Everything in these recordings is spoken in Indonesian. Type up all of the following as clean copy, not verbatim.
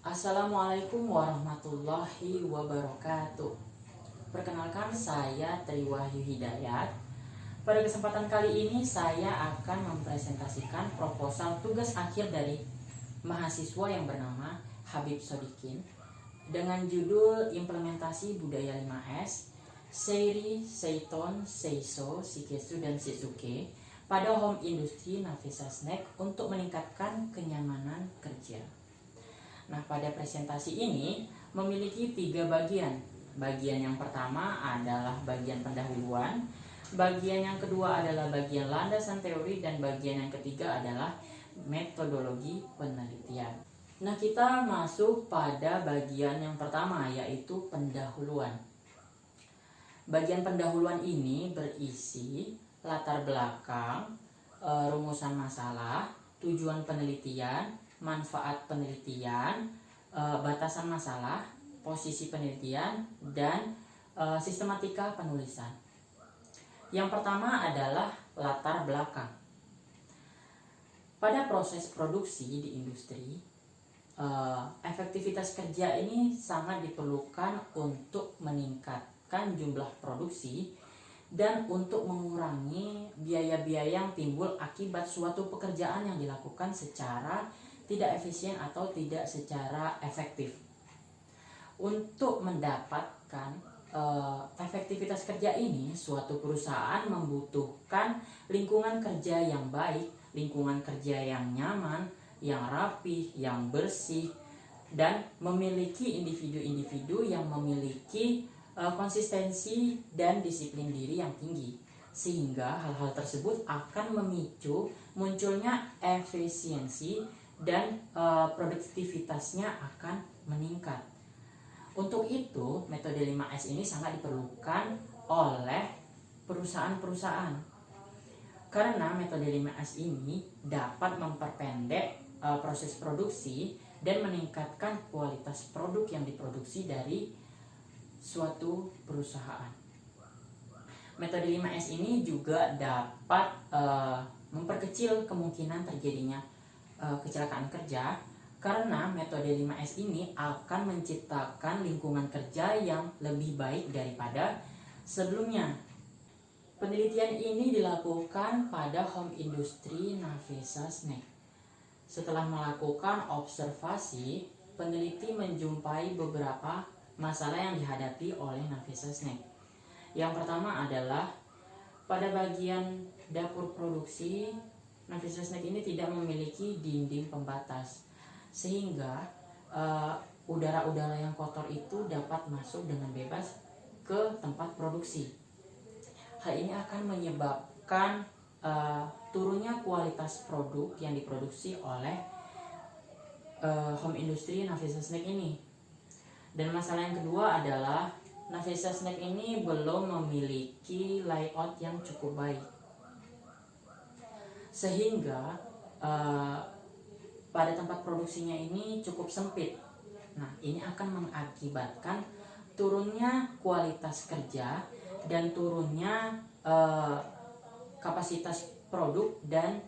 Assalamualaikum warahmatullahi wabarakatuh. Perkenalkan, saya Triwahyu Hidayat. Pada kesempatan kali ini saya akan mempresentasikan proposal tugas akhir dari mahasiswa yang bernama Habib Sodikin dengan judul Implementasi Budaya 5S Seiri, Seiton, Seiso, Shiketsu, dan Shitsuke pada home industry Nafisa Snack untuk meningkatkan kenyamanan kerja. Nah, pada presentasi ini memiliki 3 bagian. Bagian yang pertama adalah bagian pendahuluan, bagian yang kedua adalah bagian landasan teori, dan bagian yang ketiga adalah metodologi penelitian. Nah, kita masuk pada bagian yang pertama, yaitu pendahuluan. Bagian pendahuluan ini berisi latar belakang, rumusan masalah, tujuan penelitian, manfaat penelitian, batasan masalah, posisi penelitian, dan sistematika penulisan. Yang pertama adalah latar belakang. Pada proses produksi di industri, efektivitas kerja ini sangat diperlukan untuk meningkatkan jumlah produksi dan untuk mengurangi biaya-biaya yang timbul akibat suatu pekerjaan yang dilakukan secara tidak efisien atau tidak secara efektif. Untuk mendapatkan efektivitas kerja ini, suatu perusahaan membutuhkan lingkungan kerja yang baik, lingkungan kerja yang nyaman, yang rapih, yang bersih, dan memiliki individu-individu yang memiliki konsistensi dan disiplin diri yang tinggi, sehingga hal-hal tersebut akan memicu munculnya efisiensi dan produktivitasnya akan meningkat. Untuk itu, metode 5S ini sangat diperlukan oleh perusahaan-perusahaan. Karena metode 5S ini dapat memperpendek proses produksi dan meningkatkan kualitas produk yang diproduksi dari suatu perusahaan. Metode 5S ini juga dapat memperkecil kemungkinan terjadinya kecelakaan kerja, karena metode 5S ini akan menciptakan lingkungan kerja yang lebih baik daripada sebelumnya. Penelitian ini dilakukan pada home industry Nafisa Snack. Setelah melakukan observasi, peneliti menjumpai beberapa masalah yang dihadapi oleh Nafisa Snack. Yang pertama adalah pada bagian dapur produksi, Nafisa Snack ini tidak memiliki dinding pembatas, sehingga udara-udara yang kotor itu dapat masuk dengan bebas ke tempat produksi. Hal ini akan menyebabkan turunnya kualitas produk yang diproduksi oleh home industry Nafisa Snack ini. Dan masalah yang kedua adalah Nafisa Snack ini belum memiliki layout yang cukup baik, sehingga pada tempat produksinya ini cukup sempit. Nah, ini akan mengakibatkan turunnya kualitas kerja dan turunnya kapasitas produk dan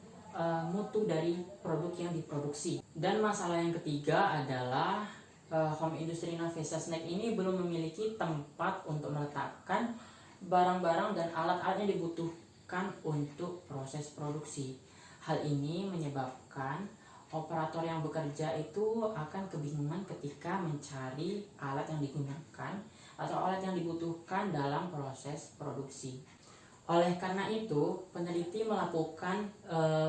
mutu dari produk yang diproduksi. Dan masalah yang ketiga adalah home industry Nafisa Snack ini belum memiliki tempat untuk meletakkan barang-barang dan alat-alat yang dibutuhkan untuk proses produksi. Hal ini menyebabkan operator yang bekerja itu akan kebingungan ketika mencari alat yang digunakan atau alat yang dibutuhkan dalam proses produksi. Oleh karena itu, peneliti melakukan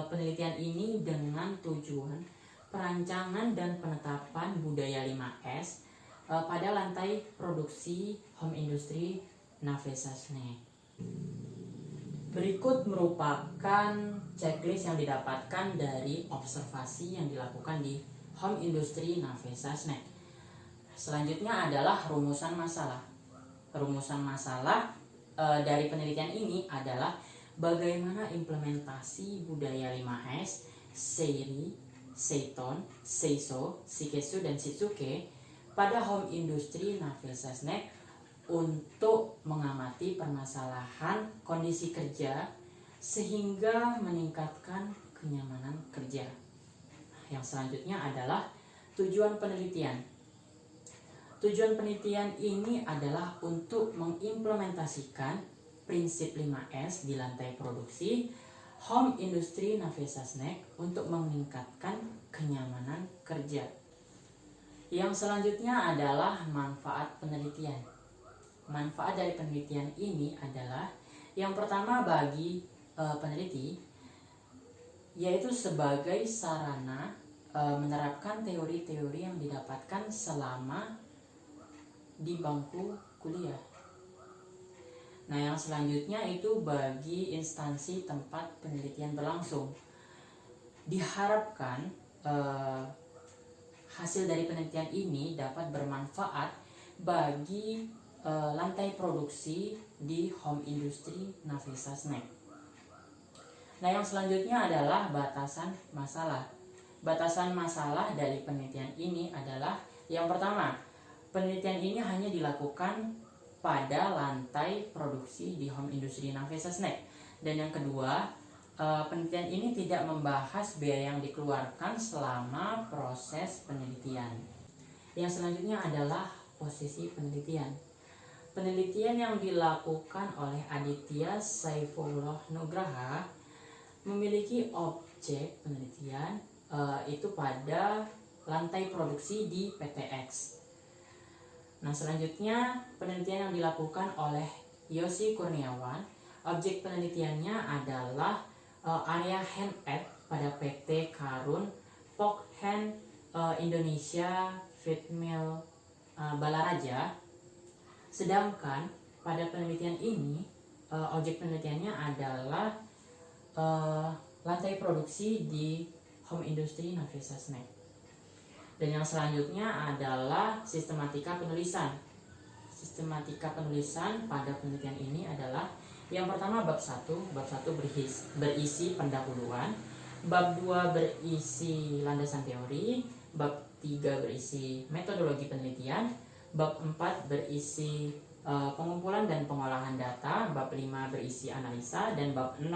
penelitian ini dengan tujuan perancangan dan penetapan budaya 5S pada lantai produksi home industry Nafisa Snack. Berikut merupakan checklist yang didapatkan dari observasi yang dilakukan di home industry Nafisa Snack. Selanjutnya adalah rumusan masalah. Rumusan masalah dari penelitian ini adalah bagaimana implementasi budaya 5S, Seiri, Seiton, Seiso, Shiketsu, dan Shitsuke pada home industry Nafisa Snack untuk mengamati permasalahan kondisi kerja sehingga meningkatkan kenyamanan kerja. Yang selanjutnya adalah Tujuan penelitian. Tujuan penelitian ini adalah untuk mengimplementasikan prinsip 5S di lantai produksi Home Industry Navesa Snack untuk meningkatkan kenyamanan kerja. Yang selanjutnya adalah manfaat penelitian. Manfaat dari penelitian ini adalah yang pertama bagi peneliti, yaitu sebagai sarana menerapkan teori-teori yang didapatkan selama di bangku kuliah. Nah, yang selanjutnya itu bagi instansi tempat penelitian berlangsung. Diharapkan hasil dari penelitian ini dapat bermanfaat bagi lantai produksi di Home Industry Navesa Snack. Nah, yang selanjutnya adalah batasan masalah. Batasan masalah dari penelitian ini adalah yang pertama, penelitian ini hanya dilakukan pada lantai produksi di Home Industry Navesa Snack. Dan yang kedua, penelitian ini tidak membahas biaya yang dikeluarkan selama proses penelitian. Yang selanjutnya adalah posisi penelitian. Penelitian yang dilakukan oleh Aditya Saifullah Nugraha memiliki objek penelitian itu pada lantai produksi di PTX. Nah, selanjutnya penelitian yang dilakukan oleh Yosi Kurniawan, objek penelitiannya adalah area hand aid pada PT Karun Pok Hand Indonesia Feed Mill Balaraja. Sedangkan pada penelitian ini objek penelitiannya adalah lantai produksi di Home Industry Navesa Snack. Dan yang selanjutnya adalah sistematika penulisan. Sistematika penulisan pada penelitian ini adalah yang pertama bab 1. Bab 1 berisi pendahuluan, bab 2 berisi landasan teori, bab 3 berisi metodologi penelitian, bab 4 berisi pengumpulan dan pengolahan data, bab 5 berisi analisa, dan bab 6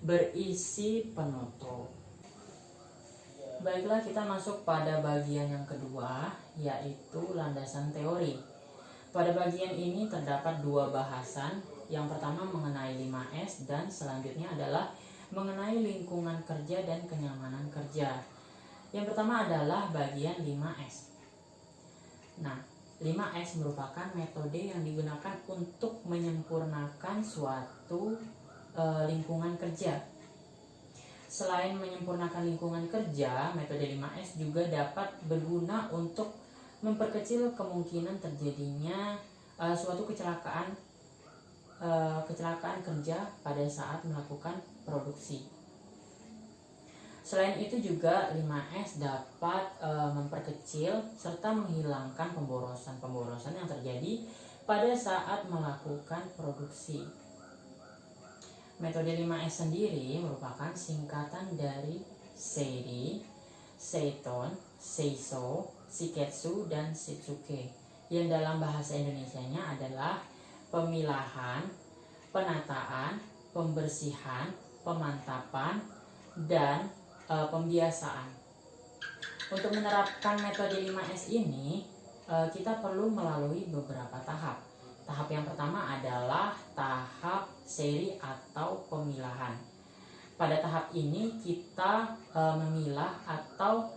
berisi penutup. Baiklah, kita masuk pada bagian yang kedua, yaitu landasan teori. Pada bagian ini terdapat dua bahasan. Yang pertama mengenai 5S dan selanjutnya adalah mengenai lingkungan kerja dan kenyamanan kerja. Yang pertama adalah bagian 5S. Nah, 5S merupakan metode yang digunakan untuk menyempurnakan suatu lingkungan kerja. Selain menyempurnakan lingkungan kerja, metode 5S juga dapat berguna untuk memperkecil kemungkinan terjadinya suatu kecelakaan kerja pada saat melakukan produksi. Selain itu juga 5S dapat memperkecil serta menghilangkan pemborosan yang terjadi pada saat melakukan produksi. Metode 5S sendiri merupakan singkatan dari Seiri, Seiton, Seiso, Shiketsu, dan Shitsuke, yang dalam bahasa Indonesianya adalah pemilahan, penataan, pembersihan, pemantapan, dan pembiasaan. Untuk menerapkan metode 5S ini, kita perlu melalui beberapa tahap. Tahap yang pertama adalah tahap seri atau pemilahan. Pada tahap ini kita memilah atau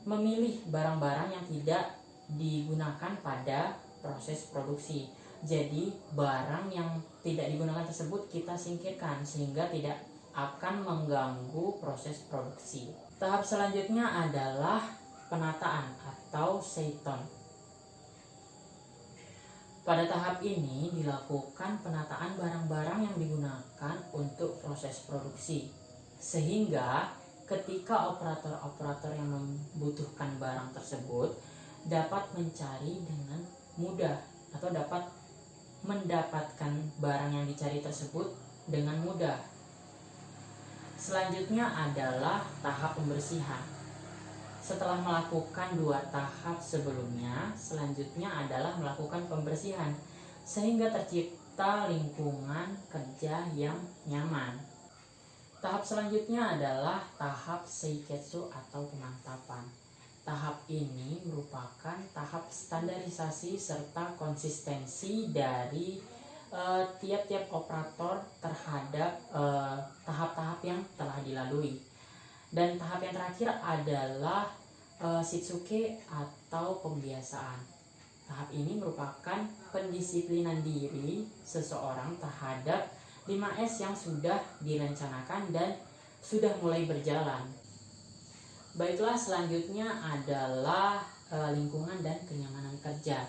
memilih barang-barang yang tidak digunakan pada proses produksi. Jadi barang yang tidak digunakan tersebut kita singkirkan sehingga tidak akan mengganggu proses produksi. Tahap selanjutnya adalah penataan atau seiton. Pada tahap ini dilakukan penataan barang-barang yang digunakan untuk proses produksi, sehingga ketika operator-operator yang membutuhkan barang tersebut dapat mencari dengan mudah atau dapat mendapatkan barang yang dicari tersebut dengan mudah. Selanjutnya adalah tahap pembersihan. Setelah melakukan dua tahap sebelumnya, selanjutnya adalah melakukan pembersihan sehingga tercipta lingkungan kerja yang nyaman. Tahap selanjutnya adalah tahap seiketsu atau pemantapan. tahap ini merupakan tahap standarisasi serta konsistensi dari tiap-tiap operator terhadap tahap-tahap yang telah dilalui. Dan tahap yang terakhir adalah Shitsuke atau pembiasaan. Tahap ini merupakan pendisiplinan diri seseorang terhadap 5S yang sudah direncanakan dan sudah mulai berjalan. Baiklah, selanjutnya adalah lingkungan dan kenyamanan kerja.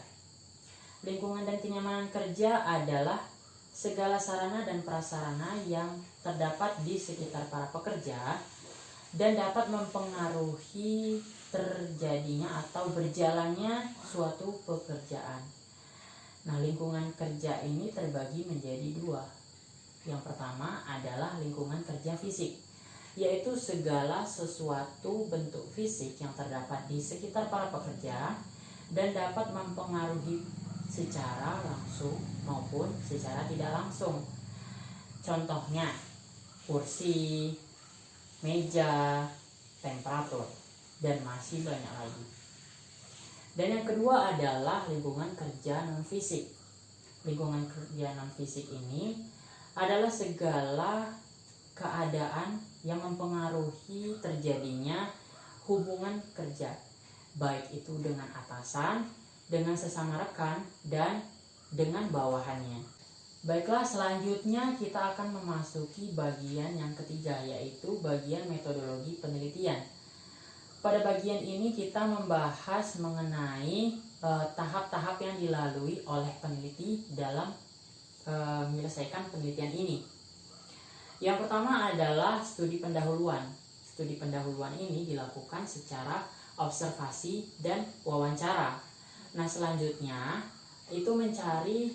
Lingkungan dan kenyamanan kerja adalah segala sarana dan prasarana yang terdapat di sekitar para pekerja dan dapat mempengaruhi terjadinya atau berjalannya suatu pekerjaan. Nah, lingkungan kerja ini terbagi menjadi dua. Yang pertama adalah lingkungan kerja fisik, yaitu segala sesuatu bentuk fisik yang terdapat di sekitar para pekerja dan dapat mempengaruhi secara langsung maupun secara tidak langsung. Contohnya kursi, meja, temperatur, dan masih banyak lagi. Dan yang kedua adalah lingkungan kerja non fisik. Lingkungan kerja non fisik ini adalah segala keadaan yang mempengaruhi terjadinya hubungan kerja, baik itu dengan atasan, dengan sesama rekan, dan dengan bawahannya. Baiklah, selanjutnya kita akan memasuki bagian yang ketiga, yaitu bagian metodologi penelitian. Pada bagian ini kita membahas mengenai tahap-tahap yang dilalui oleh peneliti dalam menyelesaikan penelitian ini. Yang pertama adalah studi pendahuluan. Studi pendahuluan ini dilakukan secara observasi dan wawancara. Nah, selanjutnya itu mencari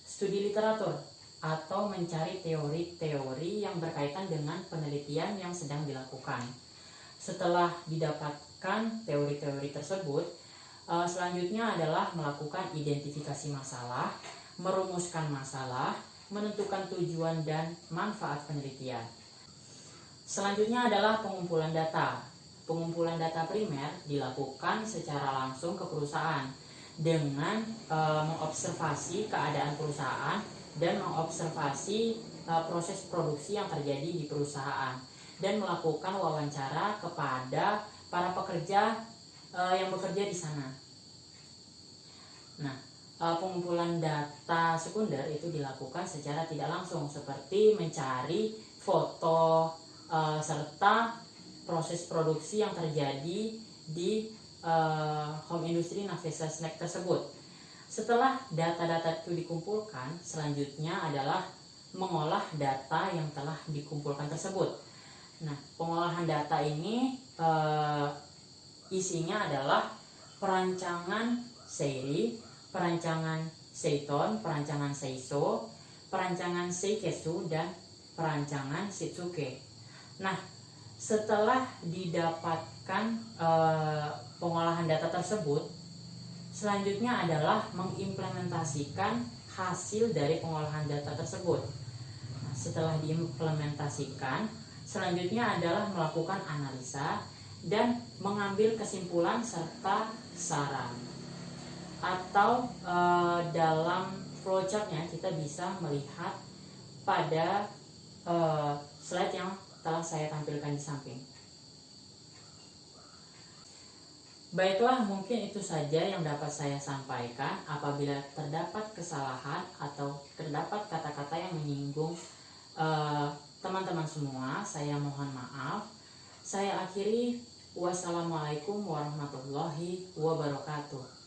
studi literatur atau mencari teori-teori yang berkaitan dengan penelitian yang sedang dilakukan. Setelah didapatkan teori-teori tersebut, selanjutnya adalah melakukan identifikasi masalah, merumuskan masalah, menentukan tujuan dan manfaat penelitian. Selanjutnya adalah pengumpulan data. Pengumpulan data primer dilakukan secara langsung ke perusahaan dengan mengobservasi keadaan perusahaan dan mengobservasi proses produksi yang terjadi di perusahaan dan melakukan wawancara kepada para pekerja yang bekerja di sana. Nah, pengumpulan data sekunder itu dilakukan secara tidak langsung seperti mencari foto serta proses produksi yang terjadi di home industry Navesa snack tersebut. Setelah data-data itu dikumpulkan, selanjutnya adalah mengolah data yang telah dikumpulkan tersebut. Nah, pengolahan data ini isinya adalah perancangan seiri, perancangan seiton, perancangan seiso, perancangan seiketsu, dan perancangan shitsuke. Nah, setelah didapatkan pengolahan data tersebut, selanjutnya adalah mengimplementasikan hasil dari pengolahan data tersebut. Nah, setelah diimplementasikan, selanjutnya adalah melakukan analisa dan mengambil kesimpulan serta saran. Atau dalam flowchartnya kita bisa melihat pada slide yang telah saya tampilkan di samping. Baiklah, mungkin itu saja yang dapat saya sampaikan. Apabila terdapat kesalahan atau terdapat kata-kata yang menyinggung teman-teman semua, saya mohon maaf. Saya akhiri. Wassalamualaikum warahmatullahi wabarakatuh.